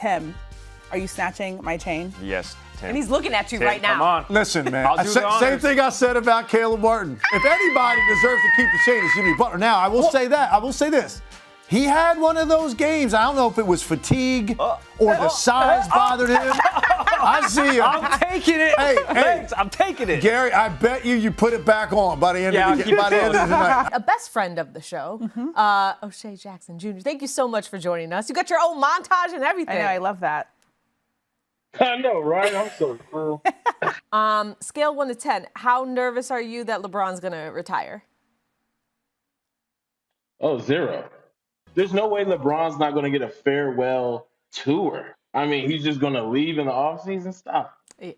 Tim, are you snatching my chain? Yes, Tim. And he's looking at you Tim, right now. Come on. Listen, man. Same honors. thing I said about Caleb Martin. If anybody deserves to keep the chain, it's Jimmy Butler. Now, I will say that. I will say this. He had one of those games. I don't know if it was fatigue or the size bothered him. I see him. I'm taking it. Hey, I'm taking it. Gary, I bet you put it back on by the end of the night. A best friend of the show, O'Shea Jackson Jr. Thank you so much for joining us. You got your own montage and everything. I know, I love that. I know, right? I'm so cool. Scale 1 to 10, how nervous are you that LeBron's going to retire? Oh, 0. There's no way LeBron's not going to get a farewell tour. I mean, he's just going to leave in the offseason. Stop.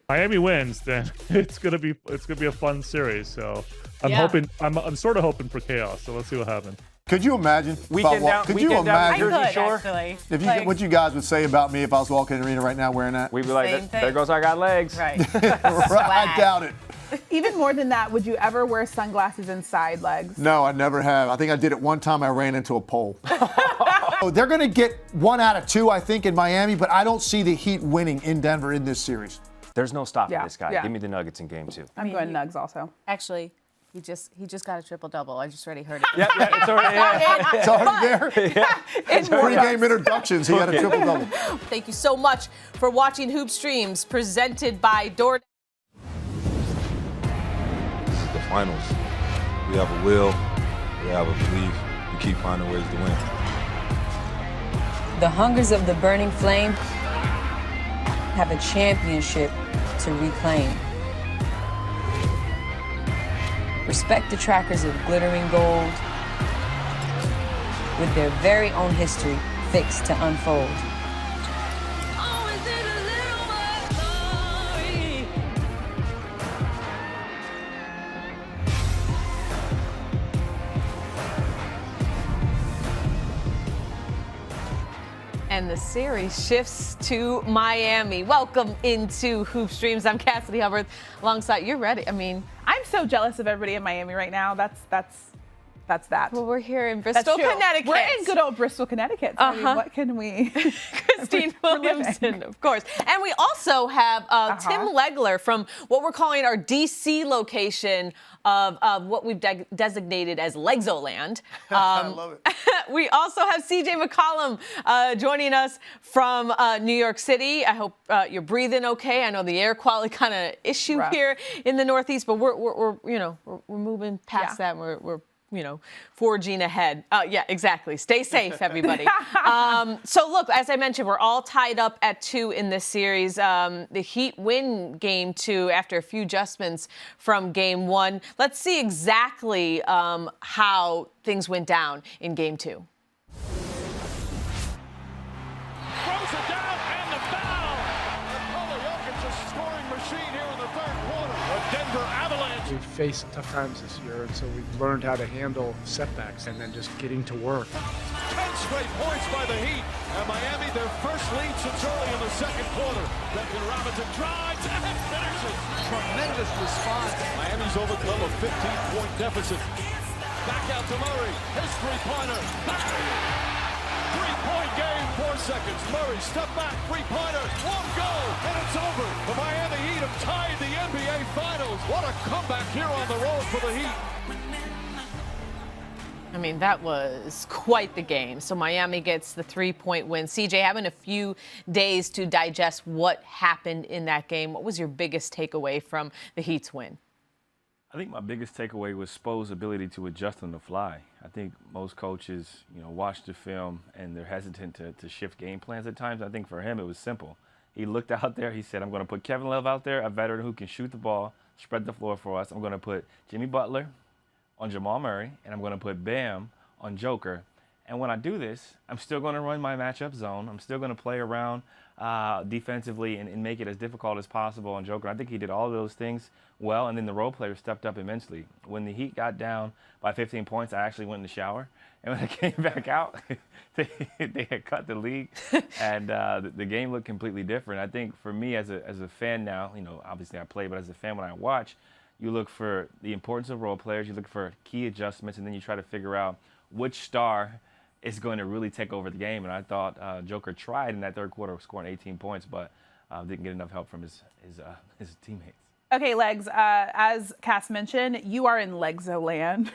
Miami wins, then it's gonna be a fun series. So I'm sort of hoping for chaos. So let's see what happens. Could you imagine? Weekend down Jersey Shore. Actually. What you guys would say about me if I was walking in the arena right now wearing that? We'd be like, Same thing. there goes I got legs. Right. I doubt it. Even more than that, would you ever wear sunglasses inside legs? No, I never have. I think I did it one time. I ran into a pole. They're going to get 1 out of 2, I think, in Miami, but I don't see the Heat winning in Denver in this series. There's no stopping this guy. Yeah. Give me the Nuggets in game 2. I'm going Nugs also. Actually, he just got a triple-double. I just already heard it. Yeah, it's already, It's already there. It's Pre-game introductions, he had a triple-double. Thank you so much for watching Hoop Streams, presented by DoorDash. This is the finals. We have a will, we have a belief, we keep finding ways to win. The hungers of the burning flame have a championship to reclaim. Respect the trackers of glittering gold with their very own history fixed to unfold. And the series shifts to Miami. Welcome into Hoop Streams. I'm Cassidy Hubbarth. Alongside, you're ready. I mean, I'm so jealous of everybody in Miami right now. That's that. well, we're here in Bristol, That's true. Connecticut. We're in good old Bristol, Connecticut. So I mean, what can we? Christine Williamson, of course. And we also have Tim Legler from what we're calling our DC location of what we've designated as Legzoland. I love it. We also have CJ McCollum joining us from New York City. I hope you're breathing okay. I know the air quality kind of issue here in the Northeast, but we're moving past that. And we're forging ahead. Yeah, exactly. Stay safe, everybody. So look, as I mentioned, we're all tied up at 2 in this series. The Heat win game 2 after a few adjustments from game 1. Let's see exactly how things went down in game 2. Throws it down and the foul. Jokic is a scoring machine here in the third quarter. The Denver Avalanche. We've faced tough times this year, and so we've learned how to handle setbacks and then just getting to work. 10 straight points by the Heat. And Miami, their first lead since early in the second quarter. Duncan Robinson drives and finishes. Tremendous response. Miami's overcome a 15-point deficit. Back out to Murray. His three-pointer. Three-point game, 4 seconds. Murray, step back, three-pointer, won't go, and it's over. The Miami Heat have tied the NBA Finals. What a comeback here on the road for the Heat. I mean, that was quite the game. So Miami gets the 3-point win. CJ, having a few days to digest what happened in that game, what was your biggest takeaway from the Heat's win? I think my biggest takeaway was Spo's ability to adjust on the fly. I think most coaches, watch the film and they're hesitant to shift game plans at times. I think for him it was simple. He looked out there. He said, I'm going to put Kevin Love out there, a veteran who can shoot the ball, spread the floor for us. I'm going to put Jimmy Butler on Jamal Murray, and I'm going to put Bam on Joker. And when I do this, I'm still going to run my matchup zone. I'm still going to play around defensively and make it as difficult as possible on Joker. I think he did all of those things well, and then the role players stepped up immensely. When the Heat got down by 15 points, I actually went in the shower. And when I came back out, they had cut the lead, and the game looked completely different. I think for me as a fan now, obviously I play, but as a fan when I watch, you look for the importance of role players, you look for key adjustments, and then you try to figure out which star is going to really take over the game. And I thought Joker tried in that third quarter, scoring 18 points, but didn't get enough help from his teammates. Okay, Legs, as Cass mentioned, you are in Legzo-land.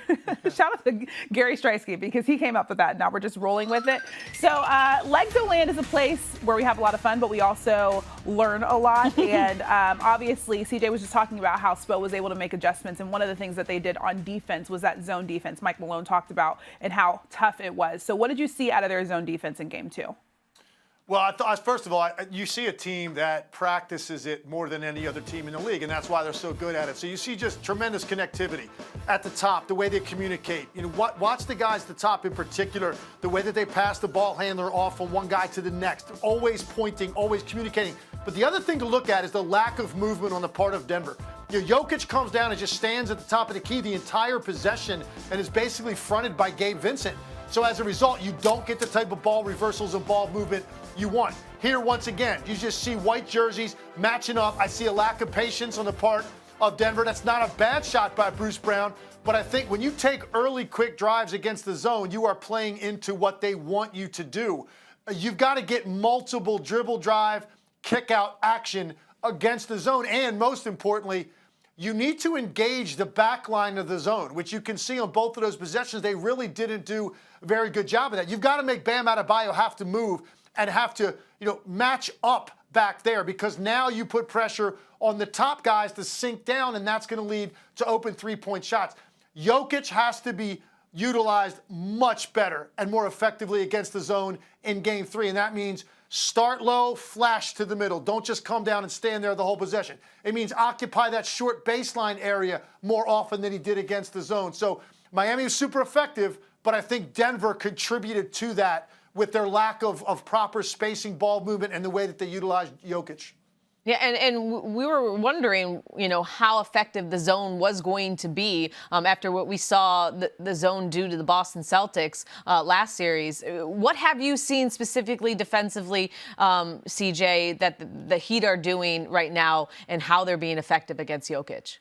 Shout out to Gary Streisky because he came up with that. Now we're just rolling with it. So Legzo-land is a place where we have a lot of fun, but we also learn a lot. And obviously, CJ was just talking about how Spo was able to make adjustments. And one of the things that they did on defense was that zone defense Mike Malone talked about and how tough it was. So what did you see out of their zone defense in game 2? Well, I thought, first of all, you see a team that practices it more than any other team in the league, and that's why they're so good at it. So you see just tremendous connectivity at the top, the way they communicate. You know, watch the guys at the top in particular, the way that they pass the ball handler off from one guy to the next, always pointing, always communicating. But the other thing to look at is the lack of movement on the part of Denver. You know, Jokic comes down and just stands at the top of the key the entire possession and is basically fronted by Gabe Vincent. So as a result, you don't get the type of ball reversals and ball movement you want. Here, once again, you just see white jerseys matching up. I see a lack of patience on the part of Denver. That's not a bad shot by Bruce Brown, but I think when you take early, quick drives against the zone, you are playing into what they want you to do. You've got to get multiple dribble drive, kick out action against the zone, and most importantly, you need to engage the back line of the zone, which you can see on both of those possessions. They really didn't do a very good job of that. You've got to make Bam Adebayo have to move and have to, match up back there because now you put pressure on the top guys to sink down, and that's going to lead to open three-point shots. Jokic has to be utilized much better and more effectively against the zone in Game 3, and that means start low, flash to the middle. Don't just come down and stand there the whole possession. It means occupy that short baseline area more often than he did against the zone. So Miami was super effective, but I think Denver contributed to that with their lack of proper spacing, ball movement, and the way that they utilized Jokic. Yeah, and we were wondering, how effective the zone was going to be after what we saw the zone do to the Boston Celtics last series. What have you seen specifically defensively, CJ, that the Heat are doing right now and how they're being effective against Jokic?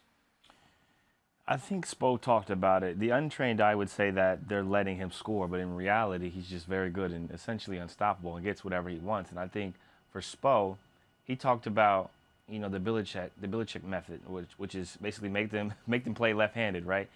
I think Spo talked about it. The untrained eye would say that they're letting him score, but in reality, he's just very good and essentially unstoppable and gets whatever he wants. And I think for Spo, he talked about, the Belichick method, which is basically make them play left-handed, right?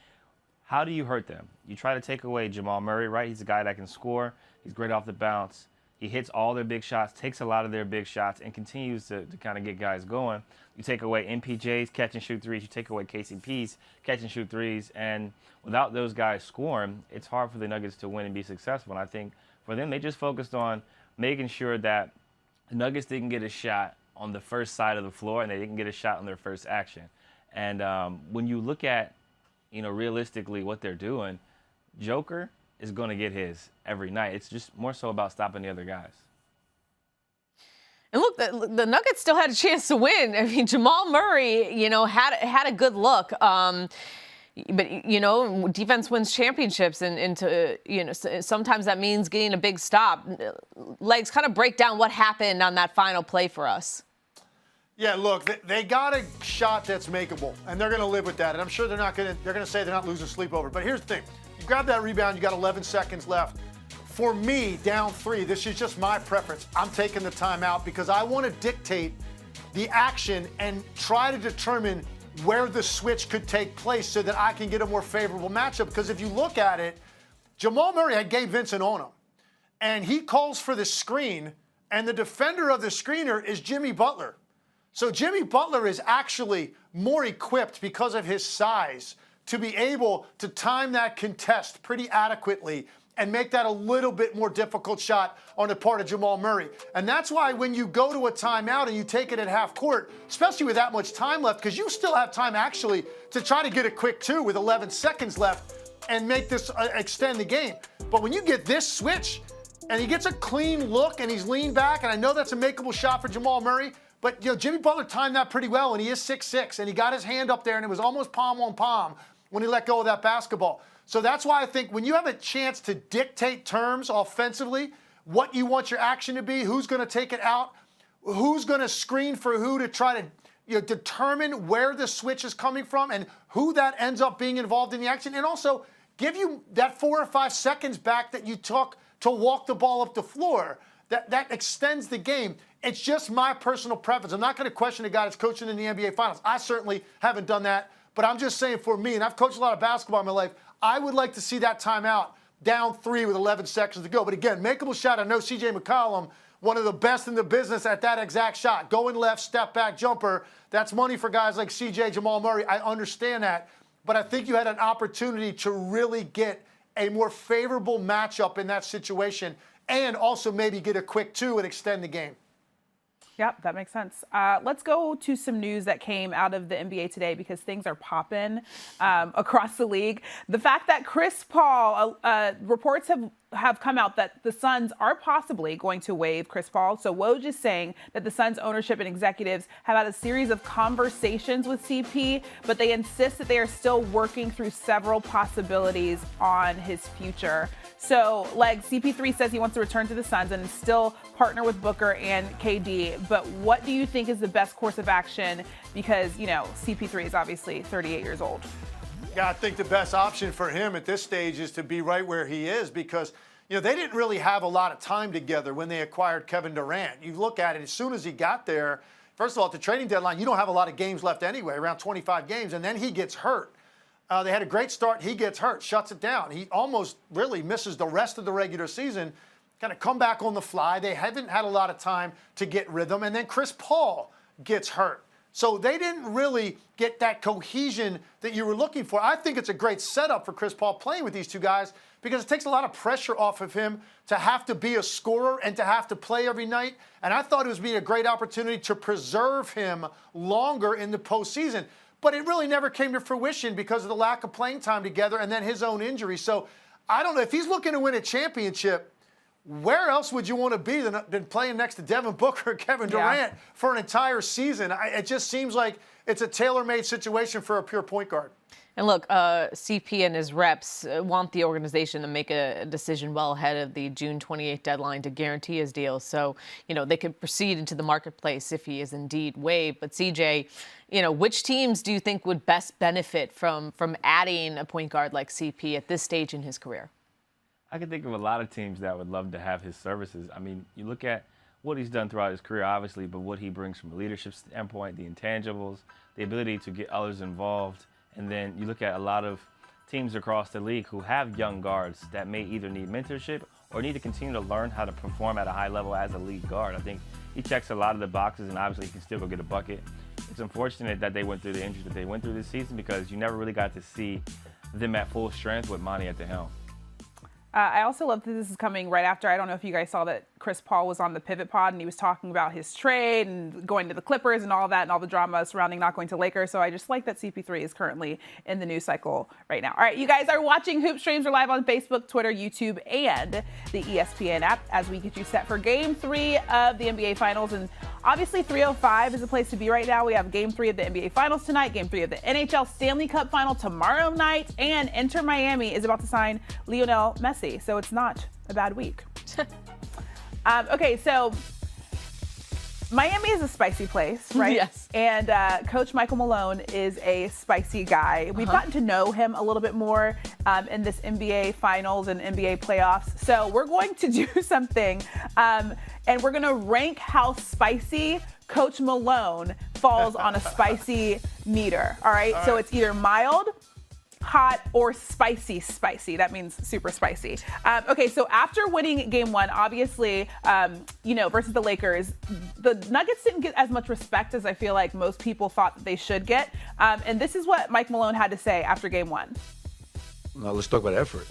How do you hurt them? You try to take away Jamal Murray, right? He's a guy that can score. He's great off the bounce. He hits all their big shots, takes a lot of their big shots, and continues to kind of get guys going. You take away MPJ's catch and shoot threes. You take away KCP's catch and shoot threes. And without those guys scoring, it's hard for the Nuggets to win and be successful. And I think for them, they just focused on making sure that the Nuggets didn't get a shot on the first side of the floor and they didn't get a shot on their first action. And when you look at, realistically what they're doing, Joker is going to get his every night. It's just more so about stopping the other guys. And look, the Nuggets still had a chance to win. I mean, Jamal Murray, had a good look. But, defense wins championships, and sometimes that means getting a big stop. Legs, kind of break down what happened on that final play for us. Yeah, look, they got a shot that's makeable, and they're going to live with that. And I'm sure they're going to say they're not losing sleep over it. But here's the thing. You grab that rebound, you got 11 seconds left. For me, down 3, this is just my preference. I'm taking the timeout because I want to dictate the action and try to determine where the switch could take place so that I can get a more favorable matchup. Because if you look at it, Jamal Murray had Gabe Vincent on him, and he calls for the screen, and the defender of the screener is Jimmy Butler. So Jimmy Butler is actually more equipped because of his size to be able to time that contest pretty adequately and make that a little bit more difficult shot on the part of Jamal Murray. And that's why when you go to a timeout and you take it at half court, especially with that much time left, because you still have time actually to try to get a quick 2 with 11 seconds left and make this extend the game. But when you get this switch and he gets a clean look and he's leaned back, and I know that's a makeable shot for Jamal Murray, but Jimmy Butler timed that pretty well, and he is 6'6", and he got his hand up there, and it was almost palm on palm when he let go of that basketball. So that's why I think when you have a chance to dictate terms offensively, what you want your action to be, who's going to take it out, who's going to screen for who to try to determine where the switch is coming from and who that ends up being involved in the action, and also give you that 4 or 5 seconds back that you took to walk the ball up the floor. That extends the game. It's just my personal preference. I'm not going to question a guy that's coaching in the NBA Finals. I certainly haven't done that. But I'm just saying for me, and I've coached a lot of basketball in my life, I would like to see that timeout down 3 with 11 seconds to go. But again, makeable shot. I know CJ McCollum, one of the best in the business at that exact shot. Going left, step back, jumper. That's money for guys like CJ, Jamal Murray. I understand that. But I think you had an opportunity to really get a more favorable matchup in that situation and also maybe get a quick 2 and extend the game. Yep, that makes sense. Let's go to some news that came out of the NBA today because things are popping across the league. The fact that Chris Paul, reports have come out that the Suns are possibly going to waive Chris Paul. So Woj is saying that the Suns ownership and executives have had a series of conversations with CP, but they insist that they are still working through several possibilities on his future. So, CP3 says he wants to return to the Suns and still partner with Booker and KD. But what do you think is the best course of action? Because, CP3 is obviously 38 years old. Yeah, I think the best option for him at this stage is to be right where he is because, they didn't really have a lot of time together when they acquired Kevin Durant. You look at it, as soon as he got there, first of all, at the trading deadline, you don't have a lot of games left anyway, around 25 games, and then he gets hurt. They had a great start. He gets hurt, shuts it down. He almost really misses the rest of the regular season, kind of come back on the fly. They haven't had a lot of time to get rhythm. And then Chris Paul gets hurt. So they didn't really get that cohesion that you were looking for. I think it's a great setup for Chris Paul playing with these two guys because it takes a lot of pressure off of him to have to be a scorer and to have to play every night. And I thought it was being a great opportunity to preserve him longer in the postseason. But it really never came to fruition because of the lack of playing time together and then his own injury. So I don't know. If he's looking to win a championship, where else would you want to be than playing next to Devin Booker or Kevin Durant for an entire season? It just seems like it's a tailor-made situation for a pure point guard. And look, CP and his reps want the organization to make a decision well ahead of the June 28th deadline to guarantee his deal. So, they could proceed into the marketplace if he is indeed waived. But CJ, which teams do you think would best benefit from adding a point guard like CP at this stage in his career? I can think of a lot of teams that would love to have his services. I mean, you look at what he's done throughout his career, obviously, but what he brings from a leadership standpoint, the intangibles, the ability to get others involved. And then you look at a lot of teams across the league who have young guards that may either need mentorship or need to continue to learn how to perform at a high level as a lead guard. I think he checks a lot of the boxes, and obviously he can still go get a bucket. It's unfortunate that they went through the injury that they went through this season because you never really got to see them at full strength with Monty at the helm. I also love that this is coming right after. I don't know if you guys saw that Chris Paul was on the Pivot Pod and he was talking about his trade and going to the Clippers and all that and all the drama surrounding not going to Lakers. So I just like that CP3 is currently in the news cycle right now. All right, you guys are watching Hoop Streams. We're live on Facebook, Twitter, YouTube, and the ESPN app as we get you set for Game 3 of the NBA Finals. And obviously 305 is a place to be right now. We have Game 3 of the NBA Finals tonight, Game 3 of the NHL Stanley Cup Final tomorrow night, and Inter Miami is about to sign Lionel Messi. So it's not a bad week. Okay, so Miami is a spicy place, right? Yes. And Coach Michael Malone is a spicy guy. We've gotten to know him a little bit more in this NBA Finals and NBA playoffs. So we're going to do something, and we're going to rank how spicy Coach Malone falls on a spicy meter. All right? So it's either mild, hot, or spicy. That means super spicy. Okay, so after winning Game 1, obviously, versus the Lakers, the Nuggets didn't get as much respect as I feel like most people thought that they should get. And this is what Mike Malone had to say after Game 1. Now let's talk about effort.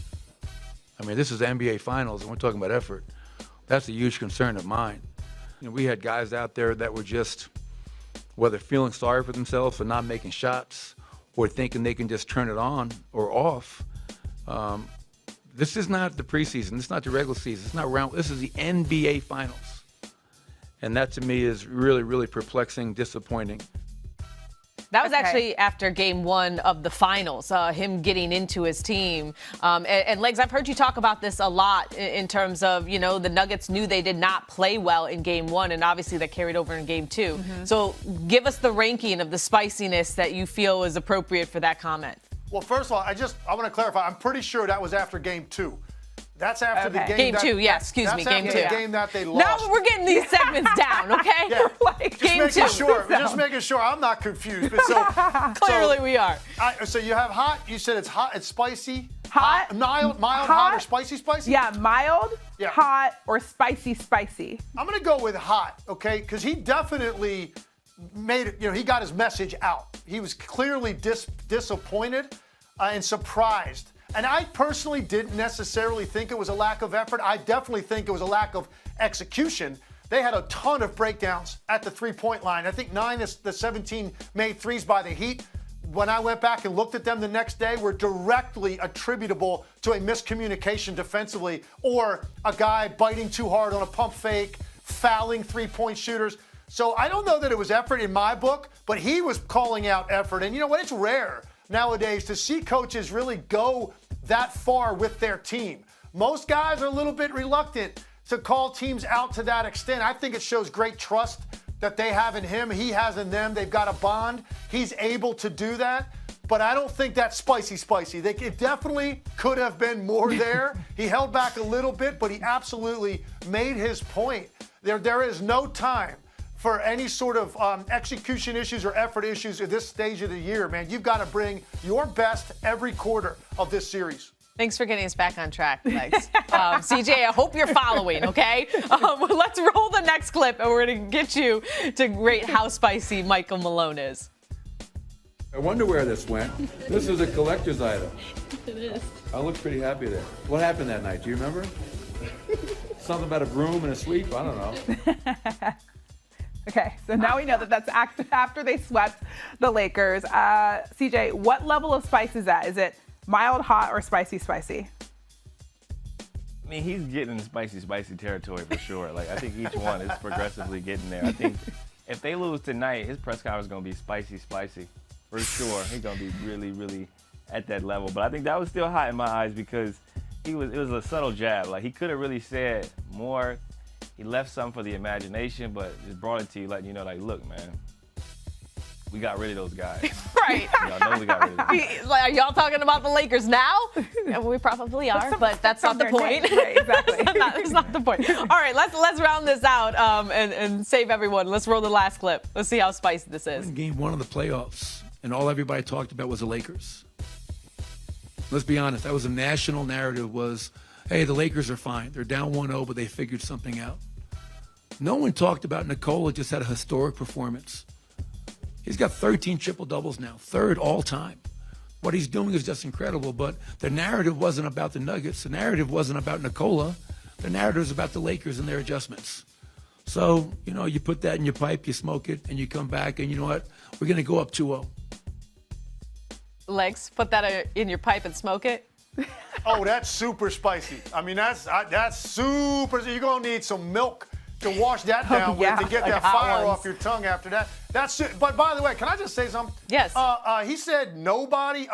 I mean, this is the NBA Finals, and we're talking about effort. That's a huge concern of mine. We had guys out there that were just, whether feeling sorry for themselves for not making shots, or thinking they can just turn it on or off. This is not the preseason. This is not the regular season. It's not round. This is the NBA Finals. And that to me is really, really perplexing, disappointing. That was actually after Game 1 of the Finals, him getting into his team. And Legs, I've heard you talk about this a lot in terms of, the Nuggets knew they did not play well in Game 1, and obviously that carried over in Game 2. Mm-hmm. So give us the ranking of the spiciness that you feel is appropriate for that comment. Well, first of all, I want to clarify. I'm pretty sure that was after Game 2. That's after the game. Game 2, yeah, excuse me, game 2. That's after the game that they lost. Now we're getting these segments down, okay? Yeah. Like, game 2. Just making sure I'm not confused. But Clearly we are. So you have hot. You said it's hot. It's spicy. Hot, mild, hot, or spicy? Yeah, mild, hot, or spicy. I'm gonna go with hot, okay? Because he definitely made it. He got his message out. He was clearly disappointed and surprised. And I personally didn't necessarily think it was a lack of effort. I definitely think it was a lack of execution. They had a ton of breakdowns at the three-point line. I think 9 of the 17 made threes by the Heat. When I went back and looked at them the next day, were directly attributable to a miscommunication defensively or a guy biting too hard on a pump fake, fouling three-point shooters. So I don't know that it was effort in my book, but he was calling out effort. And you know what? It's rare nowadays to see coaches really go that far with their team. Most guys are a little bit reluctant to call teams out to that extent. I think it shows great trust that they have in him, he has in them. They've got a bond. He's able to do that. But I don't think that's spicy. It definitely could have been more there. He held back a little bit, but he absolutely made his point. There is no time for any sort of execution issues or effort issues at this stage of the year, man. You've got to bring your best every quarter of this series. Thanks for getting us back on track, Legs. CJ, I hope you're following, okay? Let's roll the next clip, and we're going to get you to rate how spicy Michael Malone is. I wonder where this went. This is a collector's item. It is. I look pretty happy there. What happened that night? Do you remember? Something about a broom and a sweep? I don't know. Okay, so now we know that that's after they swept the Lakers. CJ, what level of spice is that? Is it mild, hot, or spicy? I mean, he's getting spicy territory for sure. Like, I think each one is progressively getting there. I think if they lose tonight, his press conference is going to be spicy. For sure. He's going to be really at that level. But I think that was still hot in my eyes because it was a subtle jab. Like, he could have really said more. He left some for the imagination, but just brought it to you, letting you know, like, look, man, we got rid of those guys. Right. Y'all know we got rid of them. Like, are y'all talking about the Lakers now? Yeah, we probably are, but that's not the point. Right, exactly. That's not the point. All right, let's round this out and save everyone. Let's roll the last clip. Let's see how spicy this is. In game 1 of the playoffs, and all everybody talked about was the Lakers. Let's be honest, that was a national narrative was, hey, the Lakers are fine. They're down 1-0, but they figured something out. No one talked about Nikola just had a historic performance. He's got 13 triple-doubles now, 3rd all-time. What he's doing is just incredible, but the narrative wasn't about the Nuggets. The narrative wasn't about Nikola. The narrative is about the Lakers and their adjustments. So, you put that in your pipe, you smoke it, and you come back, and you know what? We're going to go up 2-0. Legs, put that in your pipe and smoke it. Oh, that's super spicy. I mean, that's super. You're going to need some milk to wash that down with to get that fire off your tongue after that. That's it. But by the way, can I just say something? Yes. He said nobody.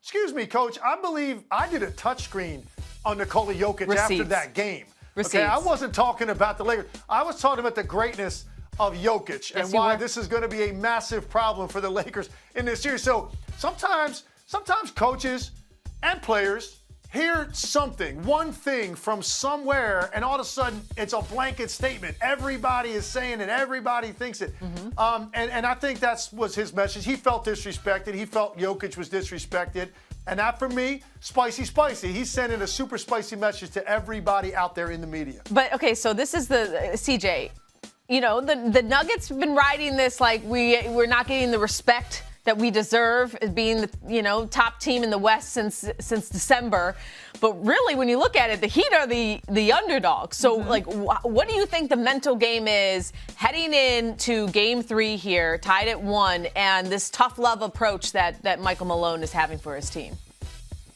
Excuse me, Coach. I believe I did a touchscreen on Nikola Jokic after that game. Receipts. Okay, I wasn't talking about the Lakers. I was talking about the greatness of Jokic and why this is going to be a massive problem for the Lakers in this series. So sometimes coaches and players hear something, one thing from somewhere, and all of a sudden it's a blanket statement. Everybody is saying it. Everybody thinks it. Mm-hmm. And I think that was his message. He felt disrespected. He felt Jokic was disrespected. And that, for me, spicy. He's sending a super spicy message to everybody out there in the media. But, okay, so this is the CJ. The Nuggets have been riding this like we're not getting the respect that we deserve as being the top team in the West since December. But really, when you look at it, the Heat are the underdog. So, what do you think the mental game is heading into Game 3 here, tied at 1, and this tough love approach that Michael Malone is having for his team?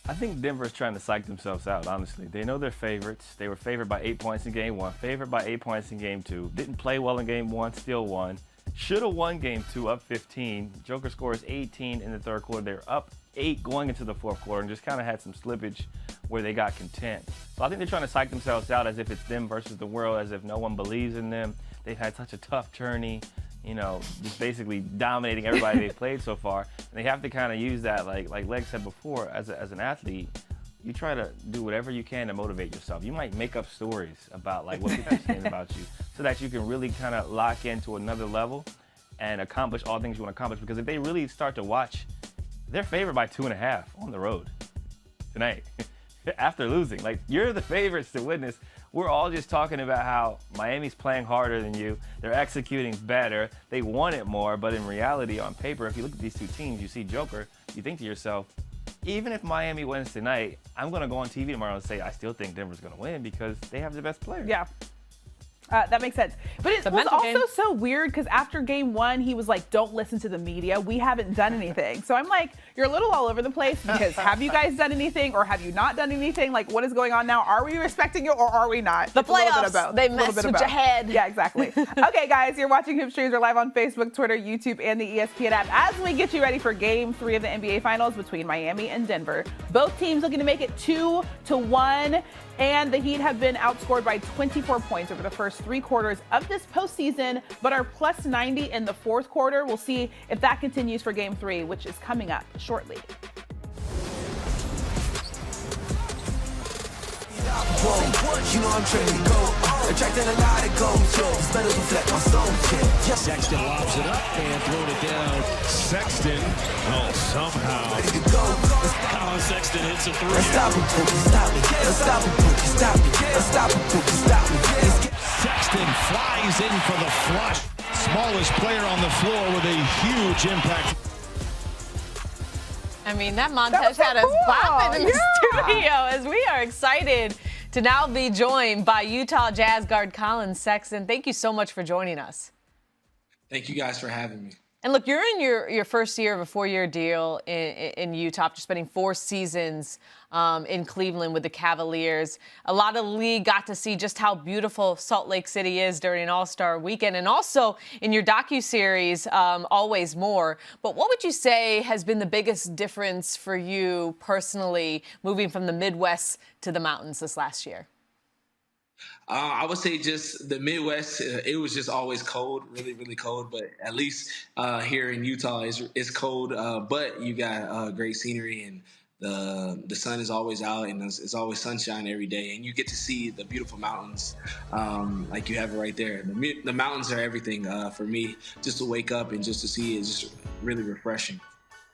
I think Denver's trying to psych themselves out, honestly. They know they're favorites. They were favored by 8 points in Game 1, favored by 8 points in Game 2. Didn't play well in Game 1, still won. Should have won Game 2, up 15. Joker scores 18 in the third quarter. They're up 8 going into the fourth quarter and just kind of had some slippage where they got content. So I think they're trying to psych themselves out as if it's them versus the world, as if no one believes in them. They've had such a tough journey, just basically dominating everybody they've played so far. And they have to kind of use that, like Leg said before, as an athlete, you try to do whatever you can to motivate yourself. You might make up stories about like what people are saying about you so that you can really kind of lock into another level and accomplish all things you want to accomplish. Because if they really start to watch, they're favored by 2.5 on the road tonight after losing. Like, you're the favorites to win this. We're all just talking about how Miami's playing harder than you. They're executing better. They want it more. But in reality, on paper, if you look at these two teams, you see Joker, you think to yourself, even if Miami wins tonight, I'm going to go on TV tomorrow and say I still think Denver's going to win because they have the best players. Yeah. That makes sense. But it was also so weird because after game one, he was like, don't listen to the media. We haven't done anything. So I'm like, you're a little all over the place because have you guys done anything or have you not done anything? Like, what is going on now? Are we respecting you or are we not? The playoffs, they mess with your head. Yeah, exactly. Okay, guys, you're watching Hoop Streams. We're live on Facebook, Twitter, YouTube, and the ESPN app as we get you ready for game 3 of the NBA Finals between Miami and Denver. Both teams looking to make it 2-1. And the Heat have been outscored by 24 points over the first 3 quarters of this postseason, but are plus 90 in the 4th quarter. We'll see if that continues for game 3, which is coming up shortly. You know I'm trying to go. Attracting a lot of gold. It's better to reflect my soul. Sexton lobs it up and throwing it down. Sexton, somehow. Collin Sexton hits a 3. Let's stop him, Pookie, stop me. Let's stop him, Pookie, stop me. Let's stop him, Pookie, stop me. Sexton flies in for the flush. Smallest player on the floor with a huge impact. I mean, that montage had us bopping in the studio as we are excited to now be joined by Utah Jazz guard Collin Sexton. Thank you so much for joining us. Thank you guys for having me. And look, you're in your first year of a 4-year deal in Utah after spending 4 seasons in Cleveland with the Cavaliers. A lot of the league got to see just how beautiful Salt Lake City is during an All-Star weekend, and also in your docuseries, Always More. But what would you say has been the biggest difference for you personally moving from the Midwest to the mountains this last year? I would say just the Midwest, it was just always cold, really, really cold. But at least here in Utah, it's cold, but you got great scenery and the sun is always out and it's always sunshine every day. And you get to see the beautiful mountains like you have it right there. The mountains are everything for me. Just to wake up and just to see it is just really refreshing.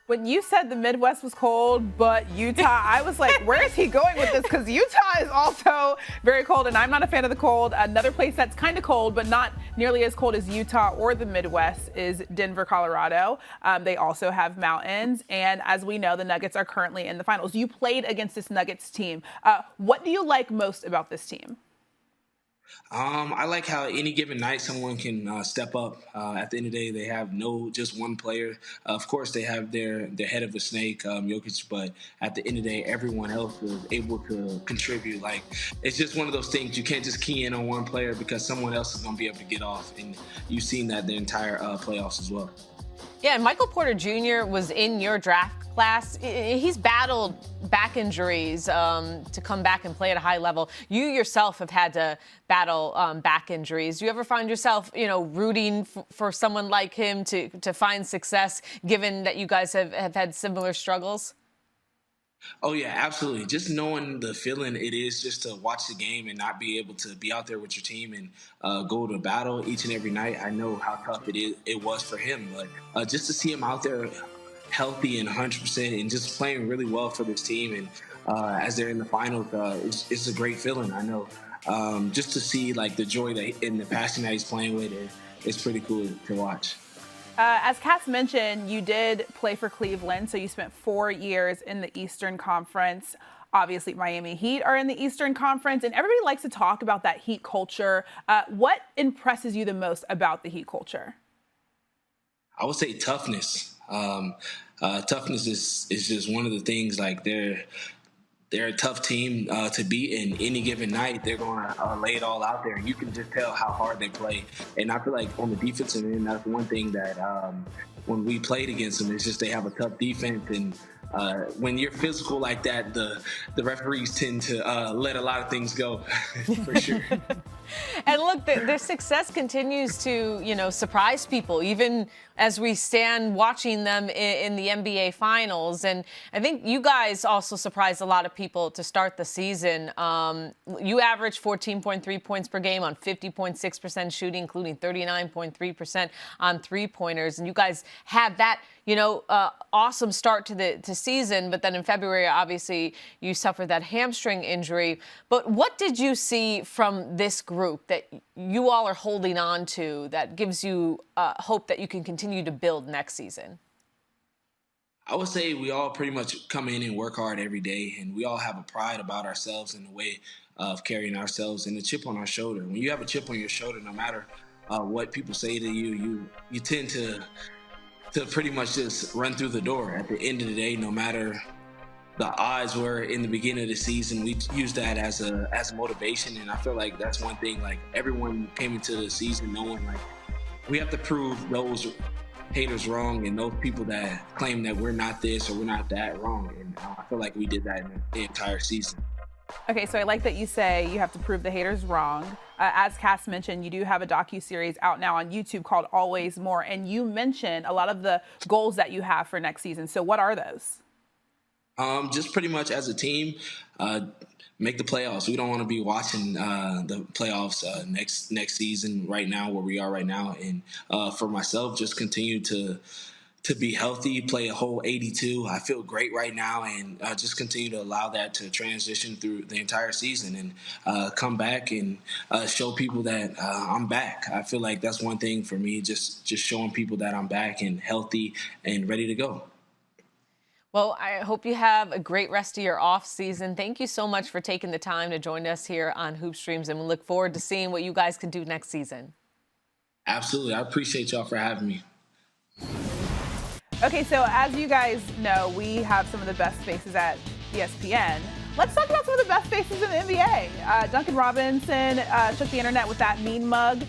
When you said the Midwest was cold, but Utah, I was like, where is he going with this? Because Utah is also very cold, and I'm not a fan of the cold. Another place that's kind of cold, but not nearly as cold as Utah or the Midwest is Denver, Colorado. They also have mountains, and as we know, the Nuggets are currently in the finals. You played against this Nuggets team. What do you like most about this team? I like how any given night someone can step up. At the end of the day, they have just one player. Of course, they have their head of the snake, Jokic, but at the end of the day, everyone else is able to contribute. Like, it's just one of those things. You can't just key in on one player because someone else is going to be able to get off, and you've seen that the entire playoffs as well. Yeah, and Michael Porter Jr. was in your draft class. He's battled back injuries to come back and play at a high level. You yourself have had to battle back injuries. Do you ever find yourself, rooting for someone like him to find success, given that you guys have had similar struggles? Oh, yeah, absolutely. Just knowing the feeling it is just to watch the game and not be able to be out there with your team and go to battle each and every night. I know how tough it was for him. But just to see him out there healthy and 100% and just playing really well for this team and as they're in the finals, it's a great feeling, I know. Just to see, like, the joy and the passion that he's playing with, it's pretty cool to watch. As Cass mentioned, you did play for Cleveland, so you spent 4 years in the Eastern Conference. Obviously, Miami Heat are in the Eastern Conference, and everybody likes to talk about that Heat culture. What impresses you the most about the Heat culture? I would say toughness. Toughness is just one of the things. Like, they're a tough team to beat, and any given night they're going to lay it all out there, and you can just tell how hard they play. And I feel like on the defensive end, that's one thing that when we played against them, it's just they have a tough defense, and when you're physical like that, the referees tend to let a lot of things go, for sure. And look, their success continues to, surprise people, even as we stand watching them in the NBA Finals. And I think you guys also surprised a lot of people to start the season. You averaged 14.3 points per game on 50.6% shooting, including 39.3% on three-pointers. And you guys had that, awesome start to the season. But then in February, obviously, you suffered that hamstring injury. But what did you see from this group that you all are holding on to that gives you hope that you can continue to build next season? I would say we all pretty much come in and work hard every day, and we all have a pride about ourselves and the way of carrying ourselves and a chip on our shoulder. When you have a chip on your shoulder, no matter what people say to you, you tend to pretty much just run through the door. At the end of the day, no matter the odds were in the beginning of the season, we use that as a motivation. And I feel like that's one thing, like everyone came into the season knowing like we have to prove those haters wrong and those people that claim that we're not this or we're not that wrong. And I feel like we did that in the entire season. Okay, so I like that you say you have to prove the haters wrong. As Cass mentioned, you do have a docuseries out now on YouTube called Always More, and you mentioned a lot of the goals that you have for next season. So what are those? Just pretty much as a team, make the playoffs. We don't want to be watching the playoffs next season right now where we are right now. And for myself, just continue to be healthy, play a whole 82. I feel great right now, and just continue to allow that to transition through the entire season and come back and show people that I'm back. I feel like that's one thing for me, just showing people that I'm back and healthy and ready to go. Well, I hope you have a great rest of your off season. Thank you so much for taking the time to join us here on Hoop Streams, and we look forward to seeing what you guys can do next season. Absolutely. I appreciate y'all for having me. Okay, so as you guys know, we have some of the best faces at ESPN. Let's talk about some of the best faces in the NBA. Duncan Robinson shook the internet with that mean mug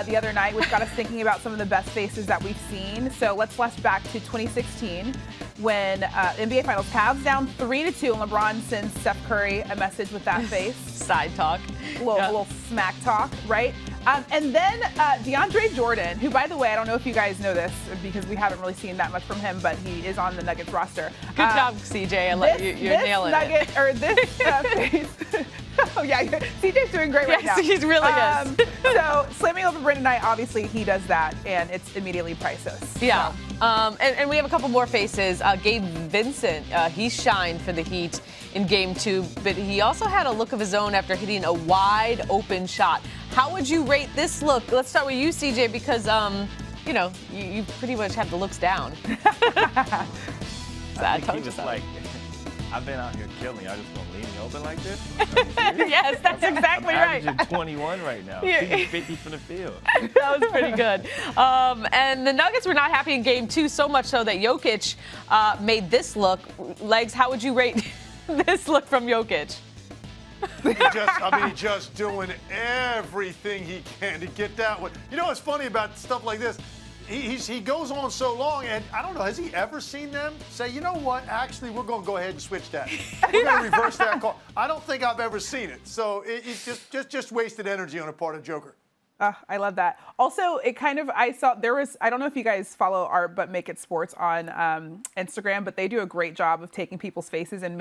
the other night, which got us thinking about some of the best faces that we've seen. So let's flash back to 2016 when NBA Finals, Cavs down 3-2, and LeBron sends Steph Curry a message with that face. Side talk. A little smack talk, right? And then DeAndre Jordan, who, by the way, I don't know if you guys know this because we haven't really seen that much from him, but he is on the Nuggets roster. Good job, CJ. You're nailing it. Or this face. Oh, yeah, CJ's doing great right now. Yes, he's really is. So slamming over Brandon Knight, obviously he does that, and it's immediately priceless. Yeah. So. And we have a couple more faces. Gabe Vincent, he shined for the Heat in Game 2, but he also had a look of his own after hitting a wide open shot. How would you rate this look? Let's start with you, CJ, because you pretty much have the looks down. I think he was like, I've been out here killing. I just gonna leave me open like this? Yes, that's exactly right. I'm averaging 21 right now. Shooting 50 from the field. That was pretty good. And the Nuggets were not happy in Game 2, so much so that Jokic made this look. Legs, how would you rate this look from Jokic? He's just doing everything he can to get that one. You know what's funny about stuff like this? He goes on so long, and I don't know, has he ever seen them say, you know what, actually, we're going to go ahead and switch that. We're going to reverse that call. I don't think I've ever seen it. So it's just wasted energy on the part of Joker. I love that. Also, I don't know if you guys follow Art But Make It Sports on Instagram, but they do a great job of taking people's faces and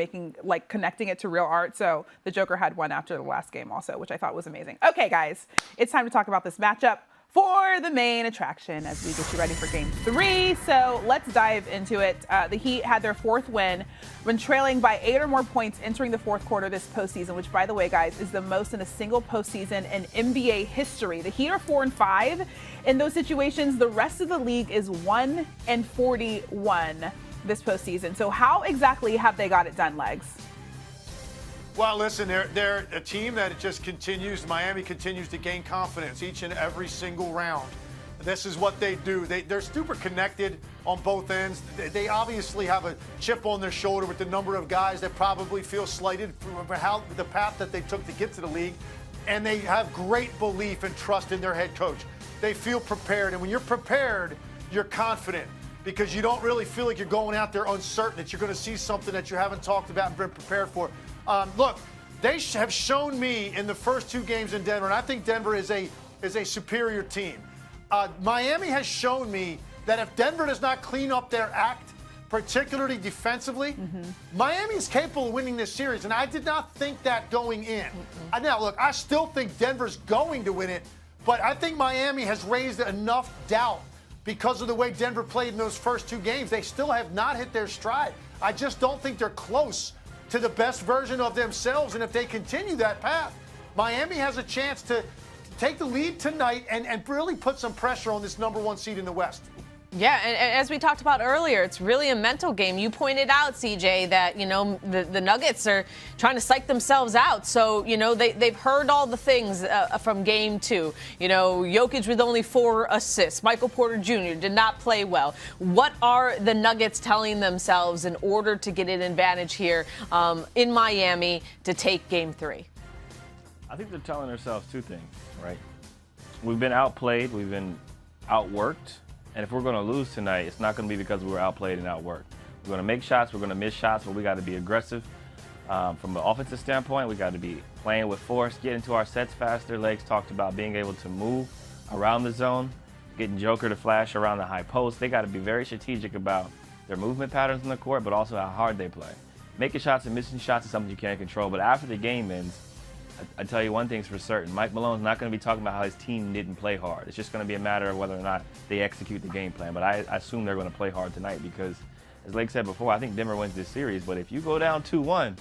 connecting it to real art. So the Joker had one after the last game also, which I thought was amazing. Okay, guys, it's time to talk about this matchup for the main attraction as we get you ready for Game 3. So let's dive into it. The Heat had their fourth win when trailing by 8 or more points entering the fourth quarter this postseason, which, by the way, guys, is the most in a single postseason in NBA history. The Heat are 4-5. In those situations, the rest of the league is 1-41 this postseason. So how exactly have they got it done, Legs? Well, listen, they're a team that just continues. Miami continues to gain confidence each and every single round. This is what they do. They're super connected on both ends. They obviously have a chip on their shoulder with the number of guys that probably feel slighted from the path that they took to get to the league. And they have great belief and trust in their head coach. They feel prepared. And when you're prepared, you're confident because you don't really feel like you're going out there uncertain that you're going to see something that you haven't talked about and been prepared for. Look, they have shown me in the first 2 games in Denver, and I think Denver is a superior team. Miami has shown me that if Denver does not clean up their act, particularly defensively, Miami is capable of winning this series, and I did not think that going in. Now, look, I still think Denver's going to win it, but I think Miami has raised enough doubt because of the way Denver played in those first 2 games. They still have not hit their stride. I just don't think they're close to the best version of themselves, and if they continue that path, Miami has a chance to take the lead tonight and really put some pressure on this #1 seed in the West. Yeah, and as we talked about earlier, it's really a mental game. You pointed out, CJ, that, the Nuggets are trying to psych themselves out. So, they've heard all the things from game 2. Jokic with only 4 assists. Michael Porter Jr. did not play well. What are the Nuggets telling themselves in order to get an advantage here in Miami to take game 3? I think they're telling themselves 2 things, right? We've been outplayed. We've been outworked. And if we're going to lose tonight, it's not going to be because we were outplayed and outworked. We're going to make shots. We're going to miss shots, but we got to be aggressive. From an offensive standpoint, we got to be playing with force, get into our sets faster. Legs talked about being able to move around the zone, getting Joker to flash around the high post. They got to be very strategic about their movement patterns in the court, but also how hard they play. Making shots and missing shots is something you can't control, but after the game ends, I tell you one thing's for certain. Mike Malone's not going to be talking about how his team didn't play hard. It's just going to be a matter of whether or not they execute the game plan. But I assume they're going to play hard tonight because, as Lake said before, I think Denver wins this series. But if you go down 2-1,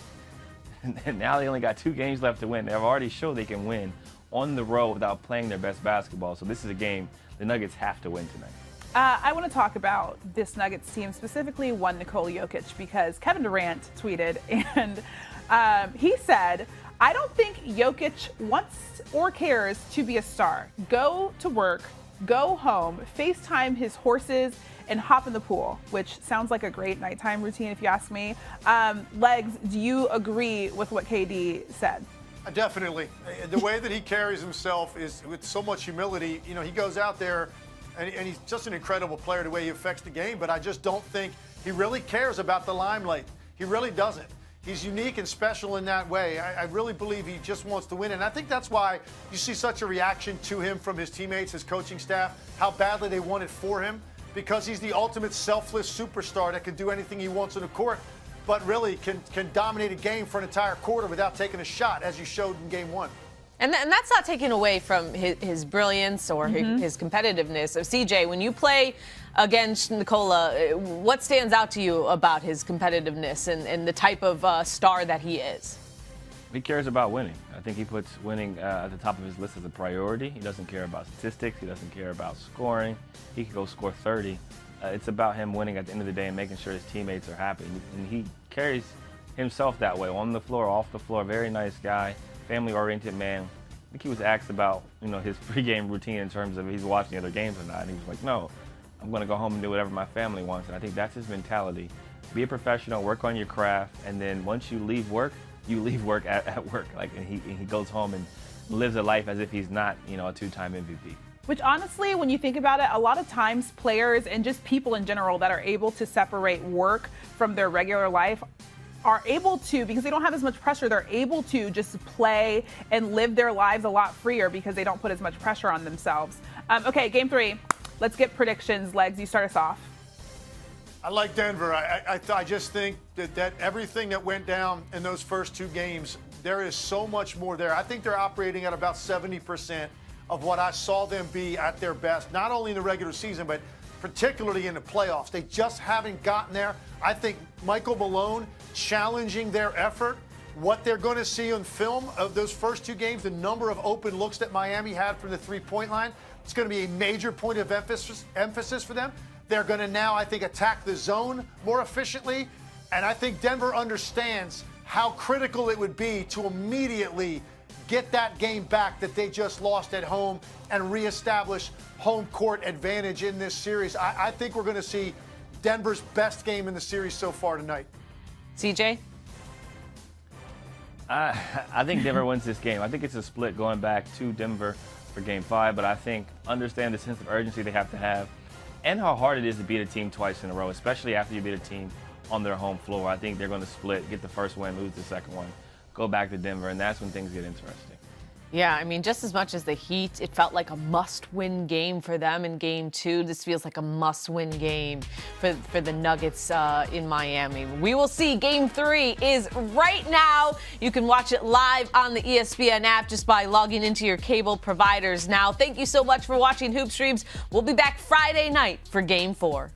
and now they only got 2 games left to win, they've already showed they can win on the road without playing their best basketball. So this is a game the Nuggets have to win tonight. I want to talk about this Nuggets team, specifically one Nikola Jokic, because Kevin Durant tweeted, and he said, "I don't think Jokic wants or cares to be a star. Go to work, go home, FaceTime his horses, and hop in the pool," which sounds like a great nighttime routine if you ask me. Legs, do you agree with what KD said? Definitely. The way that he carries himself is with so much humility. He goes out there, and he's just an incredible player the way he affects the game, but I just don't think he really cares about the limelight. He really doesn't. He's unique and special in that way. I really believe he just wants to win. And I think that's why you see such a reaction to him from his teammates, his coaching staff, how badly they want it for him, because he's the ultimate selfless superstar that can do anything he wants on the court, but really can dominate a game for an entire quarter without taking a shot, as you showed in game 1. And that's not taken away from his brilliance or his competitiveness. So, CJ, when you play against Nikola, what stands out to you about his competitiveness and the type of star that he is? He cares about winning. I think he puts winning at the top of his list as a priority. He doesn't care about statistics. He doesn't care about scoring. He could go score 30. It's about him winning at the end of the day and making sure his teammates are happy. And he carries himself that way, on the floor, off the floor. Very nice guy, family-oriented man. I think he was asked about, his pregame routine in terms of if he's watching other games or not. And he was like, "No, I'm going to go home and do whatever my family wants." And I think that's his mentality. Be a professional, work on your craft, and then once you leave work at work. And he goes home and lives a life as if he's not, a 2-time MVP. Which honestly, when you think about it, a lot of times players and just people in general that are able to separate work from their regular life are able to, because they don't have as much pressure, they're able to just play and live their lives a lot freer because they don't put as much pressure on themselves. Okay, game 3. Let's get predictions. Legs, you start us off. I like Denver. I just think that everything that went down in those first 2 games, there is so much more there. I think they're operating at about 70% of what I saw them be at their best, not only in the regular season, but particularly in the playoffs. They just haven't gotten there. I think Michael Malone challenging their effort, what they're going to see on film of those first 2 games, the number of open looks that Miami had from the 3-point line, it's going to be a major point of emphasis for them. They're going to now, I think, attack the zone more efficiently. And I think Denver understands how critical it would be to immediately get that game back that they just lost at home and reestablish home court advantage in this series. I think we're going to see Denver's best game in the series so far tonight. CJ? I think Denver wins this game. I think it's a split going back to Denver for game 5, but I think understand the sense of urgency they have to have and how hard it is to beat a team twice in a row, especially after you beat a team on their home floor. I think they're going to split, get the first win, lose the second one. go back to Denver, and that's when things get interesting. Yeah, I mean, just as much as the Heat, it felt like a must-win game for them in Game 2. This feels like a must-win game for the Nuggets in Miami. We will see. Game 3 is right now. You can watch it live on the ESPN app just by logging into your cable providers now. Thank you so much for watching Hoop Streams. We'll be back Friday night for Game 4.